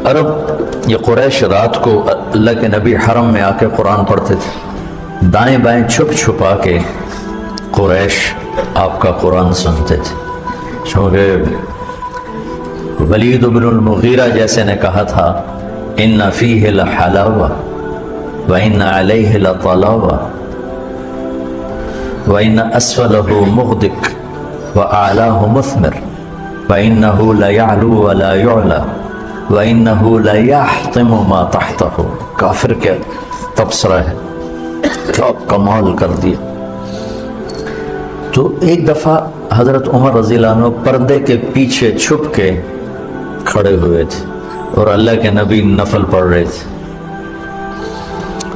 عرب یہ قریش رات کو اللہ کے نبی حرم میں آ کے قرآن پڑھتے تھے، دائیں بائیں چھپ چھپا کے قریش آپ کا قرآن سنتے تھے، چونکہ ولید بن المغیرہ جیسے نے کہا تھا ان فیہ لحلاوہ وان علیہ لطلاوہ وان اسفلہ مغدق واعلاہ مثمر وانہ لیعلو ولا یعلی وانہ لیحطم ما تحتہ۔ کافر کے تبصرہ ہے، کیا کمال کر دیا۔ تو ایک دفعہ حضرت عمر رضی اللہ عنہ پردے کے پیچھے چھپ کے کھڑے ہوئے تھے اور اللہ کے نبی نفل پڑھ رہے تھے،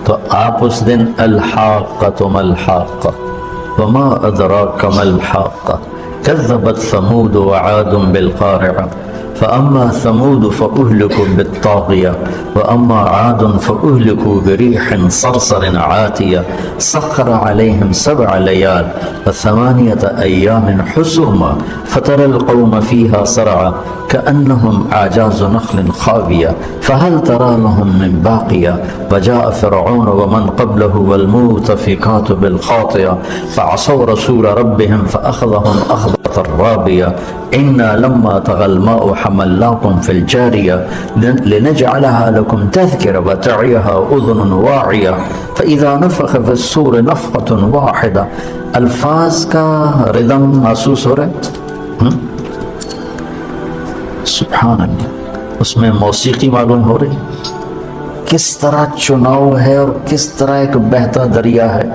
تو آپ اس دن الحاقۃ ما الحاقۃ وما ادراک ما الحاقۃ کذبت ثمود وعاد بالقارعۃ فأما ثمود فأهلكوا بالطاغية وأما عاد فأهلكوا بريح صرصر عاتية سخر عليهم 7 ليال و8 أيام حسوما فترى القوم فيها صرعى كأنهم أعجاز نخل خاوية فهل ترى لهم من باقية وجاء فرعون ومن قبله والمؤتفكات بالخاطئة فعصوا رسول ربهم فأخذهم أخذة الرابية إنا لما طغى الماء حملناكم في الجارية لنجعلها لكم تذكرة وتعيها أذن واعية فإذا نفخ في الصور نفخة واحدة۔ الفاظ کا ردم محسوس ہو رہا ہے، سبحان اللہ، اس میں موسیقی معلوم ہو رہی، کس طرح چناؤ ہے اور کس طرح ایک بہتا دریا ہے۔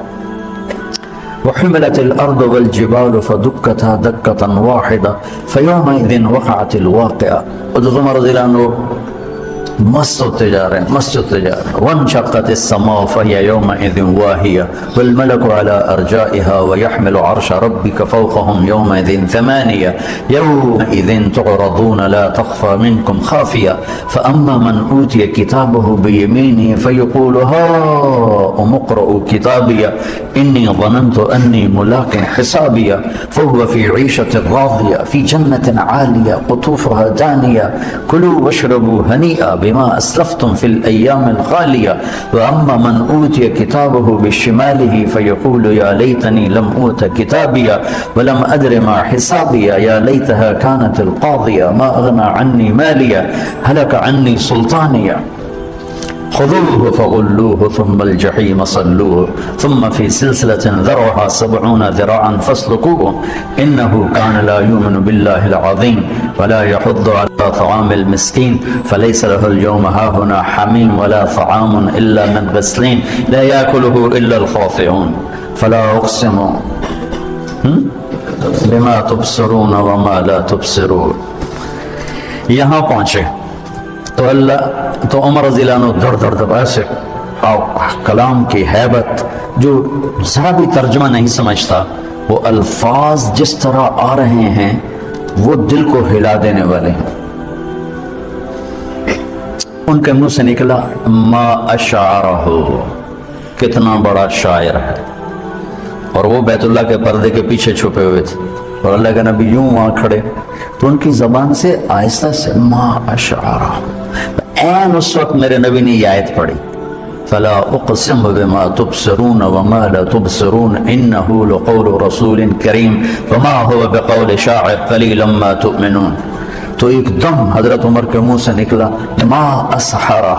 وحملت الارض والجبال فدكتا دكة واحدة فيومئذ وقعت الواقعة۔ حضرت عمر رضی اللہ عنہ مست ہوتے جا رہے ہیں، وانشقت السماء فهي يومئذ واهية والملك على أرجائها ويحمل عرش ربك فوقهم يومئذ 8 يومئذ تعرضون لا تخفى منكم خافية فأما من أوتي كتابه بيمينه فيقول هاؤم اقرءوا كتابي إني ظننت أني ملاق حسابي فهو في عيشة راضية في جنة عالية قطوفها دانية كلوا واشربوا هنيئا بما أسلفتم في الأيام الخالية وأما من أوتي كتابه بشماله فيقول يا ليتني لم أوت كتابيا ولم أدر ما حسابيا يا ليتها كانت القاضية ما أغنى عني ماليا هلك عني سلطانيا خذوه فغلوه ثم الجحيم صلوه ثم في سلسلة ذرعها 70 ذراعا فاسلكوه إنه كان لا يؤمن بالله العظيم ولا يحض على طعام المسكين فليس له اليوم هاهنا حميم ولا طعام إلا من غسلين لا يأكله إلا الخاطئون فلا أقسم بما تبصرون وما لا تبصرون۔ یہاں پہنچے تو عمر رضی اللہ عنہ دھڑ دھڑ ایسے کلام کی حیبت، جو ذرا بھی ترجمہ نہیں سمجھتا، وہ الفاظ جس طرح آ رہے ہیں وہ دل کو ہلا دینے والے ہیں۔ ان کے منہ سے نکلا ما اشعرہ، کتنا بڑا شاعر ہے، اور وہ بیت اللہ کے پردے کے پیچھے چھپے ہوئے تھے اور اللہ کے نبی یوں وہاں کھڑے، تو ان کی زبان سے آہستہ سے ما اشعرہ، این اس وقت میرے نبی نے یہ آیت پڑھی فلا اقسم بما تبصرون وما لا تبصرون انه لقول رسول کریم وما هو بقول شاعر قلیلا ما تؤمنون۔ تو ایک دم حضرت عمر کے منہ سے نکلا ما اسحرہ،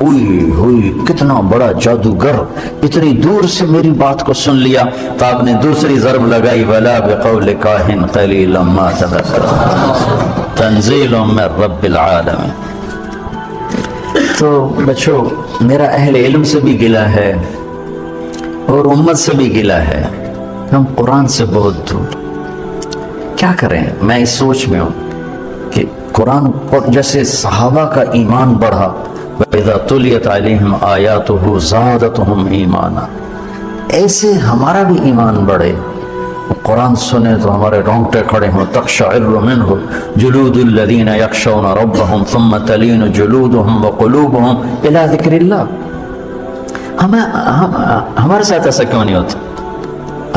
اوئی ہوئی کتنا بڑا جادوگر، اتنی دور سے میری بات کو سن لیا۔ تو آپ نے دوسری ضرب لگائی ولا بقول کاہن قلیلا ما تذکرون تنزیل من رب العالمین۔ تو بچوں، میرا اہل علم سے بھی گلہ ہے اور امت سے بھی گلہ ہے، ہم قرآن سے بہت دور۔ کیا کریں؟ میں اس سوچ میں ہوں کہ قرآن جیسے صحابہ کا ایمان بڑھا وَإِذَا تُلِيَتْ عَلَيْهِمْ آيَاتُهُ زَادَتْهُمْ ایمانا، ایسے ہمارا بھی ایمان بڑھے، قرآن سنے تو ہمارے رونگٹے کھڑے ہوں، تقشعر منہ جلود الذین یخشون ربهم ثم تلین جلودهم وقلوبهم الى ذکر اللہ۔ ہمارے ساتھ ایسا کیوں نہیں ہوتا؟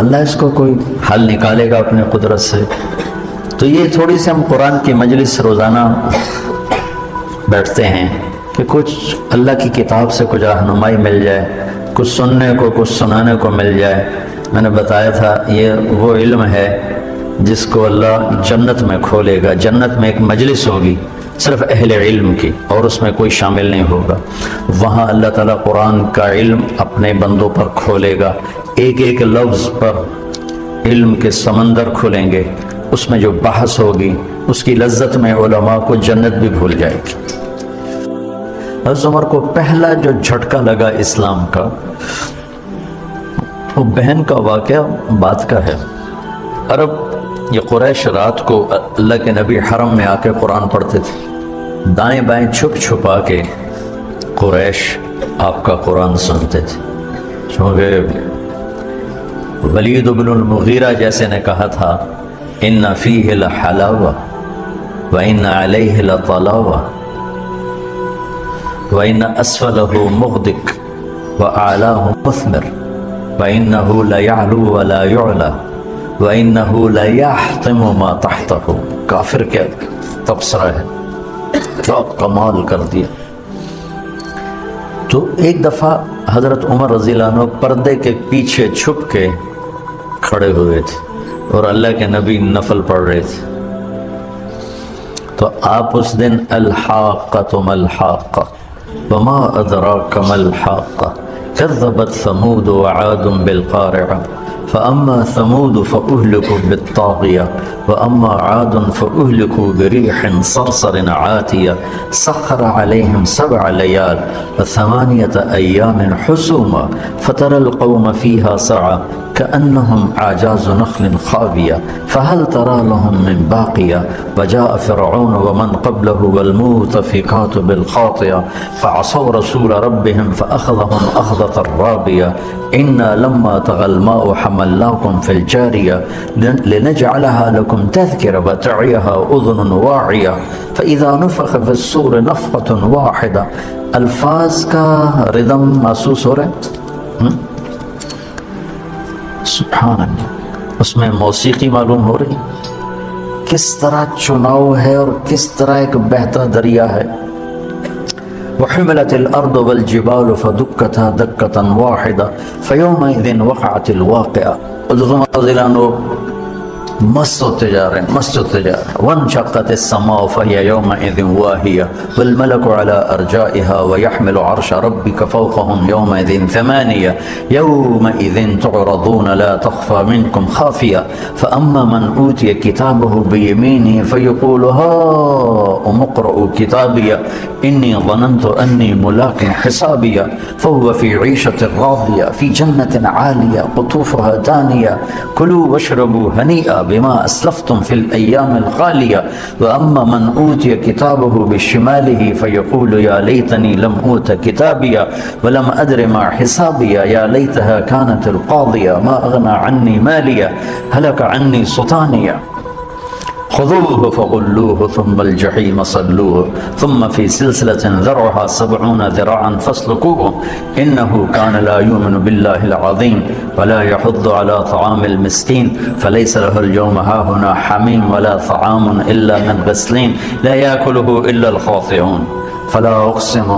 اللہ اس کو کوئی حل نکالے گا اپنے قدرت سے۔ تو یہ تھوڑی سی ہم قرآن کی مجلس روزانہ بیٹھتے ہیں کہ کچھ اللہ کی کتاب سے کچھ رہنمائی مل جائے، کچھ سننے کو کچھ سنانے کو مل جائے۔ میں نے بتایا تھا یہ وہ علم ہے جس کو اللہ جنت میں کھولے گا۔ جنت میں ایک مجلس ہوگی صرف اہل علم کی، اور اس میں کوئی شامل نہیں ہوگا۔ وہاں اللہ تعالیٰ قرآن کا علم اپنے بندوں پر کھولے گا، ایک ایک لفظ پر علم کے سمندر کھلیں گے، اس میں جو بحث ہوگی اس کی لذت میں علماء کو جنت بھی بھول جائے گی۔ حضرت عمر کو پہلا جو جھٹکا لگا اسلام کا، وہ بہن کا واقعہ بات کا ہے۔ عرب یہ قریش رات کو اللہ کے نبی حرم میں آ کے قرآن پڑھتے تھے، دائیں بائیں چھپ چھپا کے قریش آپ کا قرآن سنتے تھے۔ چونکہ ولید بن المغیرہ جیسے نے کہا تھا ان فیہ لحلاوہ وان علیہ لطلاوہ وان اسفلہ مغدق واعلاہ مثمر وانہ لیعلو ولا یعلی وانہ لیحطم ما تحتہ۔ کافر کیا تبصرہ ہے، کیا کمال کر دیا۔ تو ایک دفعہ حضرت عمر رضی اللہ عنہ پردے کے پیچھے چھپ کے کھڑے ہوئے تھے اور اللہ کے نبی نفل پڑھ رہے تھے، تو آپ اس دن الحاقۃ ما الحاقۃ وما ادراک ما الحاقۃ کذبت ثمود وعاد بالقارعہ فأما ثمود فأهلكوا بالطاغية وأما عاد فأهلكوا بريح صرصر عاتية سخر عليهم 7 ليال و8 أيام حسوما فترى القوم فيها سعى كأنهم أعجاز نخل خاوية فهل ترى لهم من باقية وجاء فرعون ومن قبله والمؤتفكات بالخاطئة فعصوا رسول ربهم فأخذهم أخذة رابية إنا لما طغى الماء حملناكم في الجارية لنجعلها لكم تذكرة وتعيها أذن واعية فإذا نفخ في الصور نفخة واحدة۔ الفاظ کا ردم محسوس ہو رہا ہے، سبحان اللہ، اس میں موسیقی معلوم ہو رہی، کس طرح چناؤ ہے اور کس طرح ایک بہتا دریا ہے۔ وحملت الارض والجبال فدكتا دكة واحدة فيومئذ وقعت الواقعة۔ حضرت رضی اللہ عنہ مست ہوتے جا رہے ہیں، مست ہوتے جا رہے ہیں۔ وانشقت السماء فهي يومئذ واهية والملك على أرجائها ويحمل عرش ربك فوقهم يومئذ 8 يومئذ تعرضون لا تخفى منكم خافية فأما من أوتي كتابه بيمينه فيقول هاؤم اقرءوا كتابي إني ظننت أني ملاق حسابي فهو في عيشة راضية في جنة عالية قطوفها دانية كلوا واشربوا هنيئا بما أسلفتم في الأيام الخالية وأما من أوتي كتابه بشماله فيقول يا ليتني لم أوت كتابي ولم أدر ما حسابي يا ليتها كانت القاضية ما أغنى عني مالية هلك عني سلطانية خذوه فغلوه ثم الجحيم صلوه ثم في سلسلة ذرعها 70 ذراعا فاسلكوه إنه كان لا يؤمن بالله العظيم ولا يحض على طعام المسكين فليس له اليوم هاهنا حميم ولا طعام إلا من غسلين لا يأكله إلا الخاطئون فلا أقسم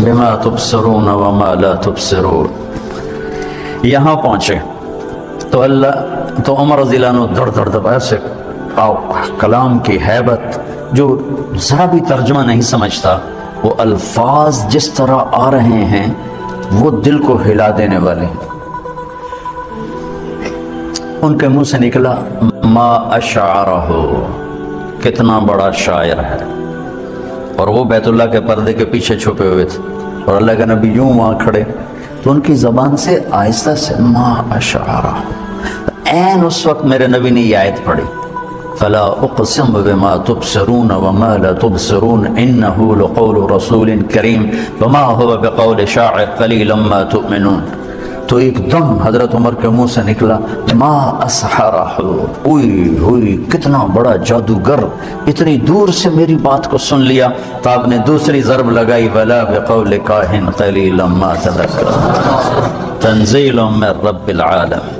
بما تبصرون وما لا تبصرون۔ یہاں پہنچے تو تو عمر رضی اللہ عنہ دڑ دڑ دڑ ایسے کلام کی ہیبت، جو ذرا بھی ترجمہ نہیں سمجھتا، وہ الفاظ جس طرح آ رہے ہیں وہ دل کو ہلا دینے والے ہیں۔ ان کے منہ سے نکلا ما اشعرہ، کتنا بڑا شاعر ہے، اور وہ بیت اللہ کے پردے کے پیچھے چھپے ہوئے تھے اور اللہ کے نبی یوں وہاں کھڑے، تو ان کی زبان سے آہستہ سے ما اشعرہ، این اس وقت میرے نبی نے یہ آیت پڑھی فلا اقسم بما تبصرون وما لا تبصرون انه لقول رسول کریم وما هو بقول شاعر قلیلا ما تؤمنون۔ تو ایک دم حضرت عمر کے منہ سے نکلا ما اسحرہ، اوئی ہوئی کتنا بڑا جادوگر، اتنی دور سے میری بات کو سن لیا۔ تو آپ نے دوسری ضرب لگائی ولا بقول کاہن قلیلا ما تذکرون تنزیل من رب العالمین۔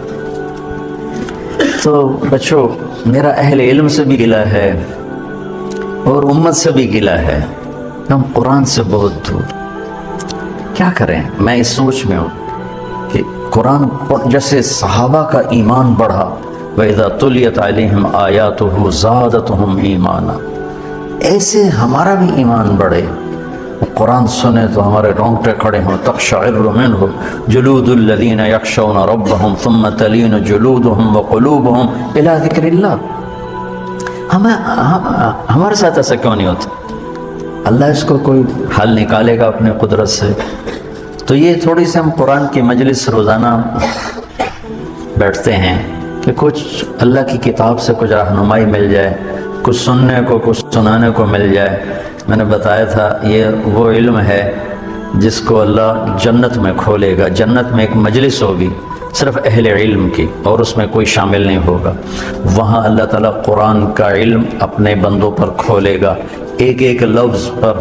تو بچو، میرا اہل علم سے بھی گلہ ہے اور امت سے بھی گلا ہے، ہم قرآن سے بہت دور۔ کیا کریں؟ میں اس سوچ میں ہوں کہ قرآن جیسے صحابہ کا ایمان بڑھا، وَإِذَا تُلِيَتْ عَلَيْهِمْ آيَاتُهُ زَادَتْهُمْ ایمانا، ایسے ہمارا بھی ایمان بڑھے، قرآن سنے تو ہمارے رونگٹے کھڑے ہوں، تقشعر منہ جلود الذین یخشون ربهم ثم تلین جلودهم وقلوبهم الی ذکر اللہ۔ ہمارے ساتھ ایسا کیوں نہیں ہوتا؟ اللہ اس کو کوئی حل نکالے گا اپنے قدرت سے۔ تو یہ تھوڑی سی ہم قرآن کی مجلس روزانہ بیٹھتے ہیں کہ کچھ اللہ کی کتاب سے کچھ رہنمائی مل جائے، کچھ سننے کو کچھ سنانے کو مل جائے۔ میں نے بتایا تھا یہ وہ علم ہے جس کو اللہ جنت میں کھولے گا، جنت میں ایک مجلس ہوگی صرف اہل علم کی، اور اس میں کوئی شامل نہیں ہوگا۔ وہاں اللہ تعالیٰ قرآن کا علم اپنے بندوں پر کھولے گا، ایک ایک لفظ پر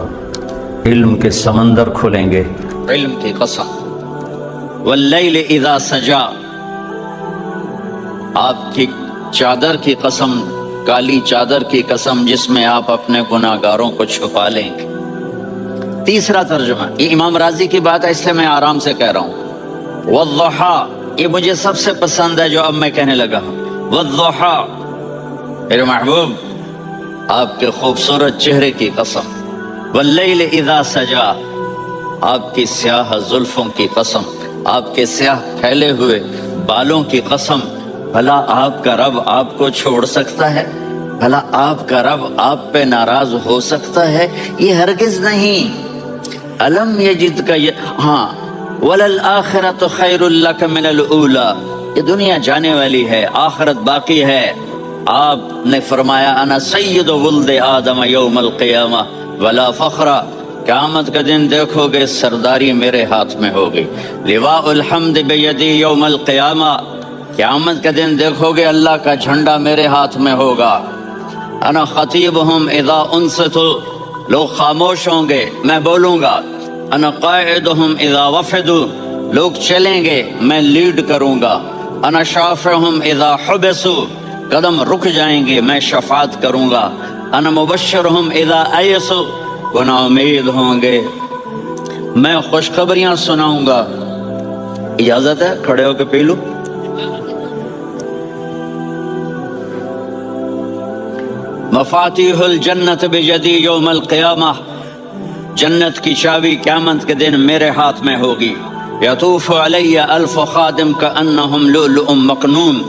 علم کے سمندر کھولیں گے۔ علم کی قسم، واللیل اذا سجا، آپ کی چادر کی قسم، کالی چادر کی قسم جس میں آپ اپنے گناہگاروں کو چھپا لیں گے۔ تیسرا ترجمہ، یہ امام راضی کی بات ہے اس لیے میں آرام سے کہہ رہا ہوں۔ والضحی، یہ مجھے سب سے پسند ہے جو اب میں کہنے لگا ہوں۔ والضحی، میرے محبوب آپ کے خوبصورت چہرے کی قسم۔ واللیل اذا سجا، آپ کی سیاہ زلفوں کی قسم، آپ کے سیاہ پھیلے ہوئے بالوں کی قسم۔ بھلا آپ کا رب آپ کو چھوڑ سکتا ہے؟ بھلا آپ کا رب آپ پہ ناراض ہو سکتا ہے؟ یہ ہرگز نہیں۔ الم یجد کا ہاں، وللآخرۃ خیر لک من الاولی، یہ دنیا جانے والی ہے، آخرت باقی ہے۔ آپ نے فرمایا انا سید ولد آدم یوم القیامہ ولا فخر، قیامت کا دن دیکھو گے سرداری میرے ہاتھ میں ہوگی۔ لواء الحمد بیدی یوم القیامہ، قیامت کا دن دیکھو گے اللہ کا جھنڈا میرے ہاتھ میں ہوگا۔ انا خطیبہم اذا انصتوا، لوگ خاموش ہوں گے میں بولوں گا۔ انا قائدہم اذا وفدوا، لوگ چلیں گے میں لیڈ کروں گا۔ انا شافعہم اذا حبسوا، قدم رک جائیں گے میں شفاعت کروں گا۔ انا مبشرہم اذا ایسوا، وہ نا امید ہوں گے میں خوشخبریاں سناؤں گا۔ اجازت ہے کھڑے ہو کے پی لوں؟ مفاتیح الجنت بیدی یوم القیامہ، جنت کی چابی قیامت کے دن میرے ہاتھ میں ہوگی۔ یطوف علی الف خادم کانہم لؤلؤ مکنون،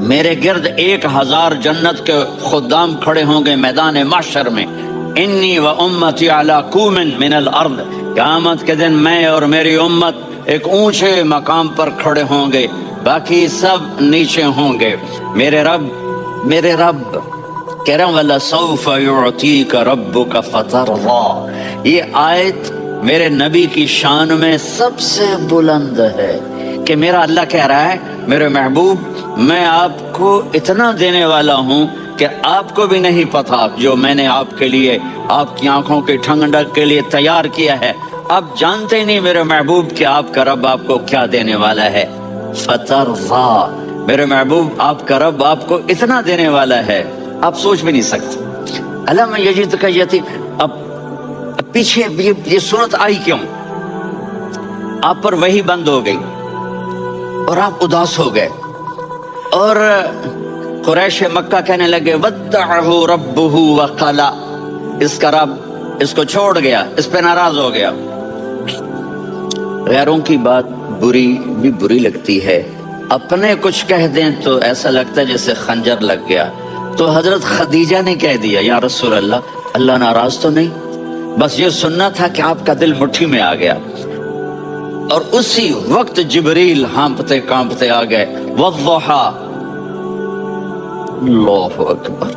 میرے گرد 1000 جنت کے خدام کھڑے ہوں گے میدان محشر میں۔ انی و امتی علی کوم من الارض، قیامت کے دن میں اور میری امت ایک اونچے مقام پر کھڑے ہوں گے، باقی سب نیچے ہوں گے۔ میرے رب کہہ رہا ہوں وَلَسَوْفَ يُعْطِيكَ رَبُّكَ فَتَرْضَىٰ، یہ آیت میرے نبی کی شان میں سب سے بلند ہے کہ میرا اللہ کہہ رہا ہے میرے محبوب میں آپ کو اتنا دینے والا ہوں کہ آپ کو بھی نہیں پتا جو میں نے آپ کے لیے، آپ کی آنکھوں کی ٹھنڈک کے لیے تیار کیا ہے۔ آپ جانتے نہیں میرے محبوب کہ آپ کا رب آپ کو کیا دینے والا ہے۔ فَتَرْضَىٰ، میرے محبوب آپ کا رب آپ کو اتنا دینے والا ہے آپ سوچ بھی نہیں سکتے۔ الم یجد کا یتیم، اب پیچھے یہ صورت آئی کیوں؟ آپ پر وحی بند ہو گئی اور آپ اداس ہو گئے، اور قریش مکہ کہنے لگے ودعہ ربہ وقلا، اس کا رب اس کو چھوڑ گیا، اس پہ ناراض ہو گیا۔ غیروں کی بات بھی بری لگتی ہے، اپنے کچھ کہہ دیں تو ایسا لگتا ہے جیسے خنجر لگ گیا۔ تو حضرت خدیجہ نے کہہ دیا یا رسول اللہ ناراض تو نہیں، بس یہ سننا تھا کہ آپ کا دل مٹھی میں آ گیا۔ اور اسی وقت جبریل ہانپتے کانپتے آ گئے۔ والضحیٰ، اللہ اکبر۔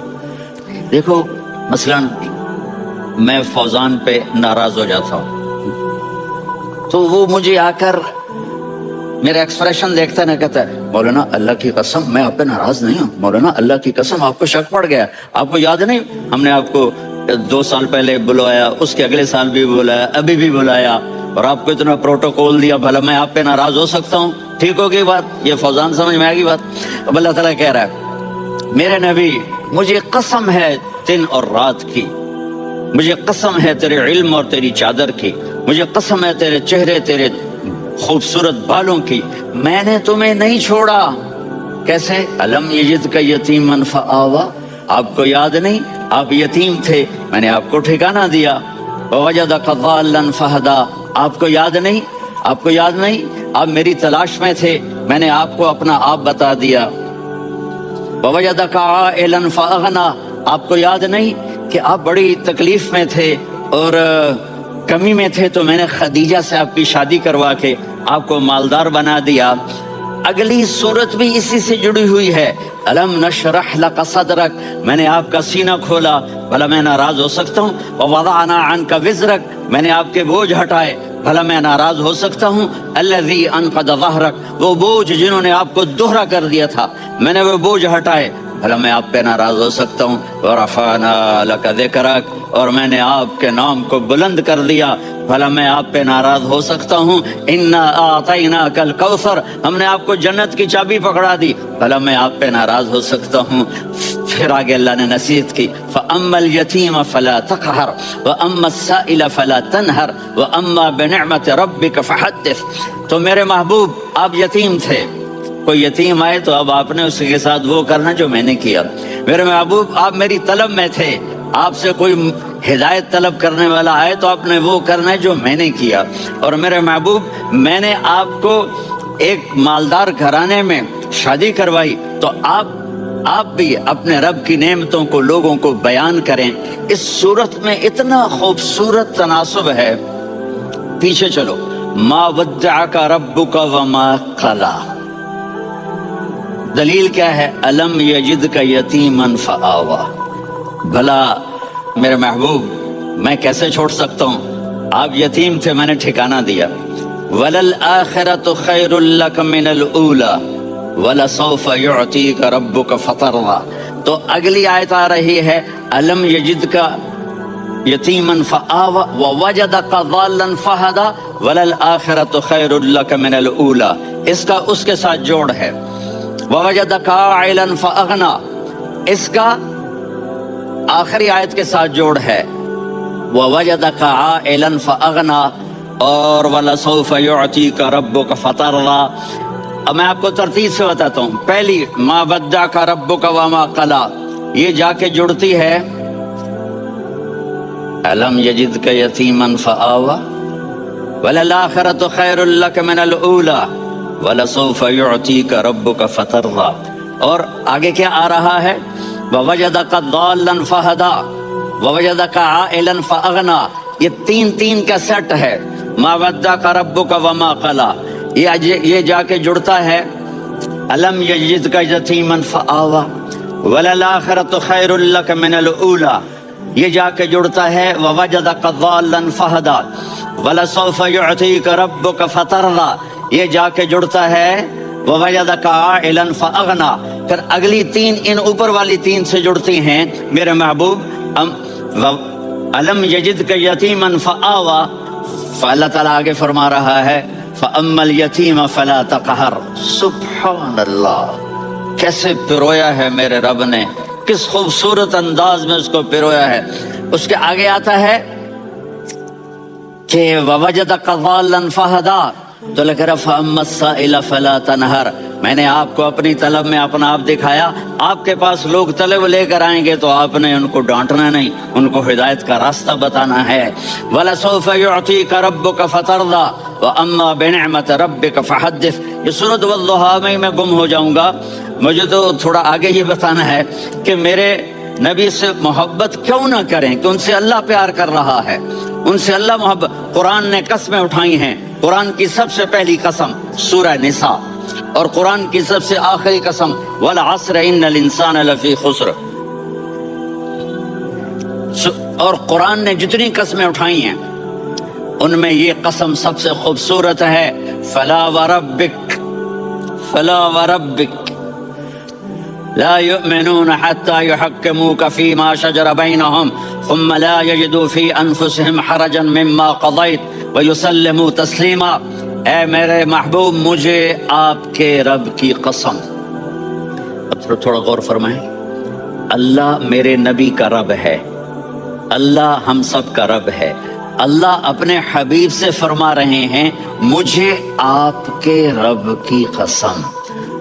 دیکھو مثلا میں فوزان پہ ناراض ہو جاتا ہوں تو وہ مجھے آ کر میرا ایکسپریشن دیکھتا ہے نا، کہتا ہے مولانا اللہ کی قسم میں آپ پہ ناراض نہیں ہوں، مولانا اللہ کی قسم آپ کو شک پڑ گیا، آپ کو یاد نہیں ہم نے آپ کو 2 سال پہلے بلایا، اس کے اگلے سال بھی بلایا، ابھی بھی بلایا، اور آپ کو اتنا پروٹوکول دیا، بھلا میں آپ پہ ناراض ہو سکتا ہوں؟ ٹھیک ہوگی بات؟ یہ فوزان سمجھ میں آ گئی بات؟ اب اللہ تعالیٰ کہہ رہا ہے میرے نبی مجھے قسم ہے دن اور رات کی، مجھے قسم ہے تیرے علم اور تیری چادر کی، مجھے قسم ہے تیرے چہرے، تیرے خوبصورت بالوں کی، میں نے تمہیں نہیں چھوڑا۔ کیسے؟ الم یجدک یتیما فآویٰ، آپ کو یاد نہیں آپ یتیم تھے، میں نے آپ کو ٹھکانہ دیا۔ ووجدک ضالا فہدیٰ، آپ کو یاد نہیں، آپ کو یاد نہیں آپ میری تلاش میں تھے، میں نے آپ کو اپنا آپ بتا دیا۔ ووجدک عائلا فاغنیٰ، آپ کو یاد نہیں کہ آپ بڑی تکلیف میں تھے اور کمی میں تھے، تو میں نے خدیجہ سے آپ کی شادی کروا کے آپ کو مالدار بنا دیا۔ اگلی صورت بھی اسی سے جڑی ہوئی ہے، الم نشرح لک صدرک، میں نے آپ کا سینہ کھولا، بھلا میں ناراض ہو سکتا ہوں؟ ووضعنا عنک وزرک، میں نے آپ کے بوجھ ہٹائے، بھلا میں ناراض ہو سکتا ہوں؟ الذی انقض ظہرک، وہ بوجھ جنہوں نے آپ کو دوہرا کر دیا تھا، میں نے وہ بوجھ ہٹائے، بھلا میں آپ پہ ناراض ہو سکتا ہوں؟ ورفعنا لک ذکرک، اور میں نے آپ کے نام کو بلند کر دیا، بھلا میں آپ پہ ناراض ہو سکتا ہوں؟ انا اعطیناک الکوثر، ہم نے آپ کو جنت کی چابی پکڑا دی، بھلا میں آپ پہ ناراض ہو سکتا ہوں؟ پھر آگے اللہ نے نصیحت کی، فاما الیتیم فلا تقہر واما السائل فلا تنہر واما بنعمت ربک فحدث۔ تو میرے محبوب آپ یتیم تھے، کوئی یتیم آئے تو اب آپ نے اس کے ساتھ وہ کرنا جو میں نے کیا۔ میرے محبوب آپ میری طلب میں تھے، آپ سے کوئی ہدایت طلب کرنے والا آئے تو آپ نے وہ کرنا ہے جو میں نے کیا۔ اور میرے محبوب میں نے آپ کو ایک مالدار گھرانے میں شادی کروائی، تو آپ بھی اپنے رب کی نعمتوں کو لوگوں کو بیان کریں۔ اس صورت میں اتنا خوبصورت تناسب ہے، پیچھے چلو، ما ودعک ربک وما قلی، دلیل کیا ہے؟ الم یجدک یتیما فآویٰ۔ بھلا میرے محبوب میں کیسے چھوڑ سکتا ہوں؟ آپ یتیم تھے، میں نے ٹھکانہ دیا۔ وَلَلْآخِرَةُ خَيْرٌ لَكَ مِنَ الْأُولَى وَلَسَوْفَ يُعْطِيكَ رَبُّكَ فَتَرْضَىٰ۔ تو اگلی آیت آ رہی ہے، الم یجدک یتیما فآویٰ ووجدک ضالا فہدیٰ وَلَلْآخِرَةُ خَيْرٌ لَكَ مِنَ الْأُولَى، اس کا اس کے ساتھ جوڑ ہے۔ ووجدک عائلا فاغنیٰ، اس کا آخری آیت کے ساتھ جوڑ ہے، ووجدک عائلا فاغنیٰ اور وَلَسَوْفَ يُعْطِيكَ رَبُّكَ فَتَرْضَىٰ۔ اب میں آپ کو ترتیب سے بتاتا ہوں۔ پہلی ما ودعک ربک وما قلی، یہ جا کے جڑتی ہے الم یجدک یتیما فآویٰ وَلَلْآخِرَةُ خَيْرٌ لَكَ مِنَ الْأُولَىٰ وَلَسَوْفَ يُعْطِيكَ رَبُّكَ فَتَرْضَىٰ۔ اور آگے کیا آ رہا ہے؟ وَوَجَدَكَ ضَالًّا فَهَدَىٰ وَوَجَدَكَ عَائِلًا فَأَغْنَىٰ۔ یہ تین کا سیٹ ہے، ما ودعک ربک وما قلی، یہ جا کے جڑتا ہے الم یجدک یتیما فآویٰ وَلَلْآخِرَةُ خَيْرٌ لَكَ مِنَ الْأُولَىٰ، یہ جا کے جڑتا ہے وَوَجَدَكَ ضَالًّا فَهَدَىٰ وَلَسَوْفَ يُعْطِيكَ رَبُّكَ فَتَرْضَىٰ، یہ جا کے جڑتا ہے وَوَجَدَكَ عَائِلًا فَأَغْنَىٰ۔ پھر اگلی تین ان اوپر والی تین سے جڑتی ہیں میرے محبوب، الم یجدک یتیما فآویٰ، فاللہ تعالیٰ آگے فرما رہا ہے فَأَمَّا الْيَتِيمَ فَلَا تَقْهَرْ۔ سبحان اللہ، کیسے پرویا ہے میرے رب نے، کس خوبصورت انداز میں اس کو پرویا ہے۔ اس کے آگے آتا ہے کہ وَوَجَدَكَ ضَالًّا فَهَدَىٰ، تو لکھ رہا فَأَمَّا السَّائِلَ فَلَا تَنْهَرْ، میں نے آپ کو اپنی طلب میں اپنا آپ دکھایا، آپ کے پاس لوگ طلب لے کر آئیں گے تو آپ نے ان کو ڈانٹنا نہیں، ان کو ہدایت کا راستہ بتانا ہے۔ وَلَسَوْفَ يُعْطِيكَ رَبُّكَ فَتَرْضَىٰ وَأَمَّا بِنِعْمَةِ رَبِّكَ فَحَدِّثْ۔ یہ سورۃ والضحیٰ میں گم ہو جاؤں گا، مجھے تو تھوڑا آگے ہی بتانا ہے کہ میرے نبی سے محبت کیوں نہ کریں، کہ ان سے اللہ پیار کر رہا ہے، ان سے اللہ محبت۔ قرآن نے قسمیں اٹھائی ہیں، قرآن کی سب سے پہلی قسم سورہ نساء، اور قرآن کی سب سے آخری قسم والعصر ان الانسان لفی خسر۔ اور قرآن نے جتنی قسمیں اٹھائی ہیں ان میں یہ قسم سب سے خوبصورت ہے، فلا وربک فلا وربک لا يؤمنون حتى يحكموك فيما شجر بينهم ثم لا يجدوا في انفسهم حرجا مما قضيت ويسلموا تسلیما۔ اے میرے محبوب، مجھے آپ کے رب کی قسم، اب تھوڑا غور فرمائیں، اللہ میرے نبی کا رب ہے، اللہ ہم سب کا رب ہے۔ اللہ اپنے حبیب سے فرما رہے ہیں مجھے آپ کے رب کی قسم۔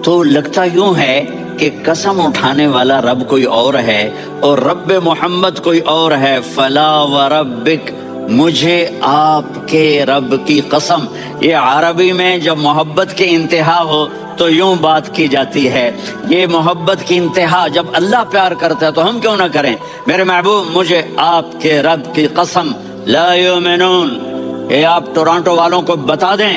تو لگتا یوں ہے کہ قسم اٹھانے والا رب کوئی اور ہے اور رب محمد کوئی اور ہے۔ فلا وربک، مجھے آپ کے رب کی قسم۔ یہ عربی میں جب محبت کی انتہا ہو تو یوں بات کی جاتی ہے، یہ محبت کی انتہا جب اللہ پیار کرتا ہے تو ہم کیوں نہ کریں۔ میرے محبوب مجھے آپ کے رب کی قسم، لا یؤمنون، یہ آپ ٹورانٹو والوں کو بتا دیں،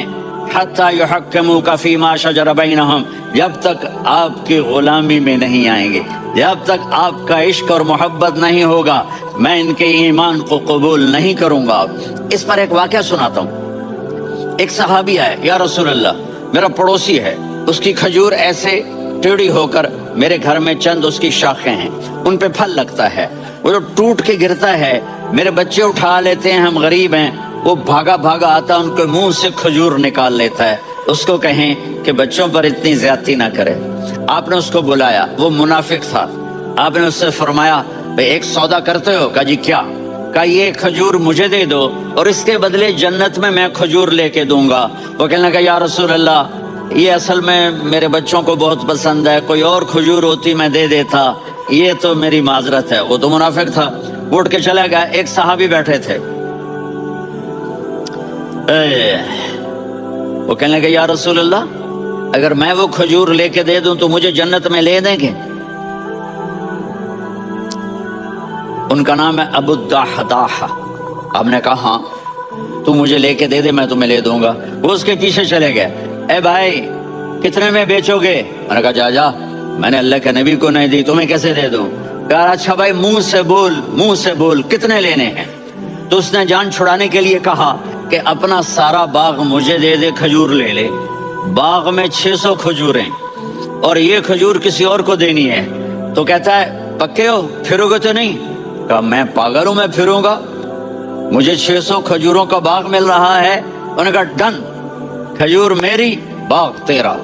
حتی یحکموک فیما شجر بینہم، جب تک آپ کی غلامی میں نہیں آئیں گے، جب تک آپ کا عشق اور محبت نہیں ہوگا، میں ان کے ایمان کو قبول نہیں کروں گا۔ اس پر ایک واقعہ سناتا ہوں۔ ایک صحابی آئے، یا رسول اللہ میرا پڑوسی ہے، اس کی کھجور ایسے ٹیڑھی ہو کر میرے گھر میں چند اس کی شاخیں ہیں، ان پہ پھل لگتا ہے، وہ جو ٹوٹ کے گرتا ہے میرے بچے اٹھا لیتے ہیں، ہم غریب ہیں، وہ بھاگا بھاگا آتا ان کے منہ سے کھجور نکال لیتا ہے۔ اس کو کہیں کہ بچوں پر اتنی زیادتی نہ کرے۔ آپ نے اس کو بلایا، وہ منافق تھا، آپ نے اس سے فرمایا بھئی ایک سودا کرتے ہو؟ کہا جی کیا؟ کہا یہ کھجور مجھے دے دو اور اس کے بدلے جنت میں کھجور لے کے دوں گا۔ وہ کہنے لگا یا رسول اللہ یہ اصل میں میرے بچوں کو بہت پسند ہے، کوئی اور کھجور ہوتی میں دے دیتا، یہ تو میری معذرت ہے۔ وہ تو منافق تھا، اٹھ کے چلا گیا۔ ایک صحابی بیٹھے تھے، وہ کہنے لگے یا رسول اللہ اگر میں وہ کھجور لے کے دے دوں تو مجھے جنت میں لے دیں گے؟ ان کا نام ہے ابو الدحداح۔ آپ نے کہا ہاں تو مجھے لے کے دے دے، میں تمہیں لے دوں گا۔ وہ اس کے پیچھے چلے گئے، اے بھائی کتنے میں بیچو گے؟ میں نے کہا جا جا، میں نے اللہ کے نبی کو نہیں دی، تمہیں کیسے دے دوں؟ کہا اچھا بھائی منہ سے بول کتنے لینے ہیں؟ تو اس نے جان چھڑانے کے لیے کہا کہ اپنا سارا باغ مجھے دے دے، کھجور لے لے۔ باغ میں 600 کھجوریں اور یہ کھجور کسی اور کو دینی ہے۔ تو کہتا ہے پکے ہو، پھرو گے تو نہیں؟ کہا میں پاگل ہوں، میں پھروں گا؟ مجھے 600 کھجوروں کا باغ مل رہا ہے۔ انہوں نے کہا ڈن، کھجور میری، باغ تیرا۔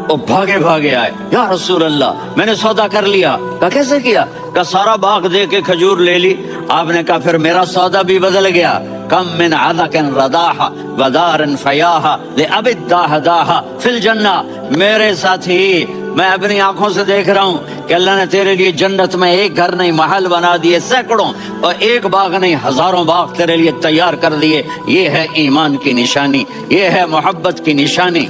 وہ بھاگے بھاگے آئے، یا رسول اللہ میں نے سودا کر لیا۔ کہا کیسے کیا؟ کہا سارا باغ دے کے کھجور لے لی۔ آپ نے کہا پھر میرا سودا بھی بدل گیا۔ کم من عذق رداح ودار فیاح لأبی الدحداح فی الجنہ۔ میرے ساتھی میں اپنی آنکھوں سے دیکھ رہا ہوں کہ اللہ نے تیرے لیے جنت میں ایک گھر نہیں محل بنا دیے سینکڑوں، اور ایک باغ نہیں ہزاروں باغ تیرے لیے تیار کر دیے۔ یہ ہے ایمان کی نشانی، یہ ہے محبت کی نشانی۔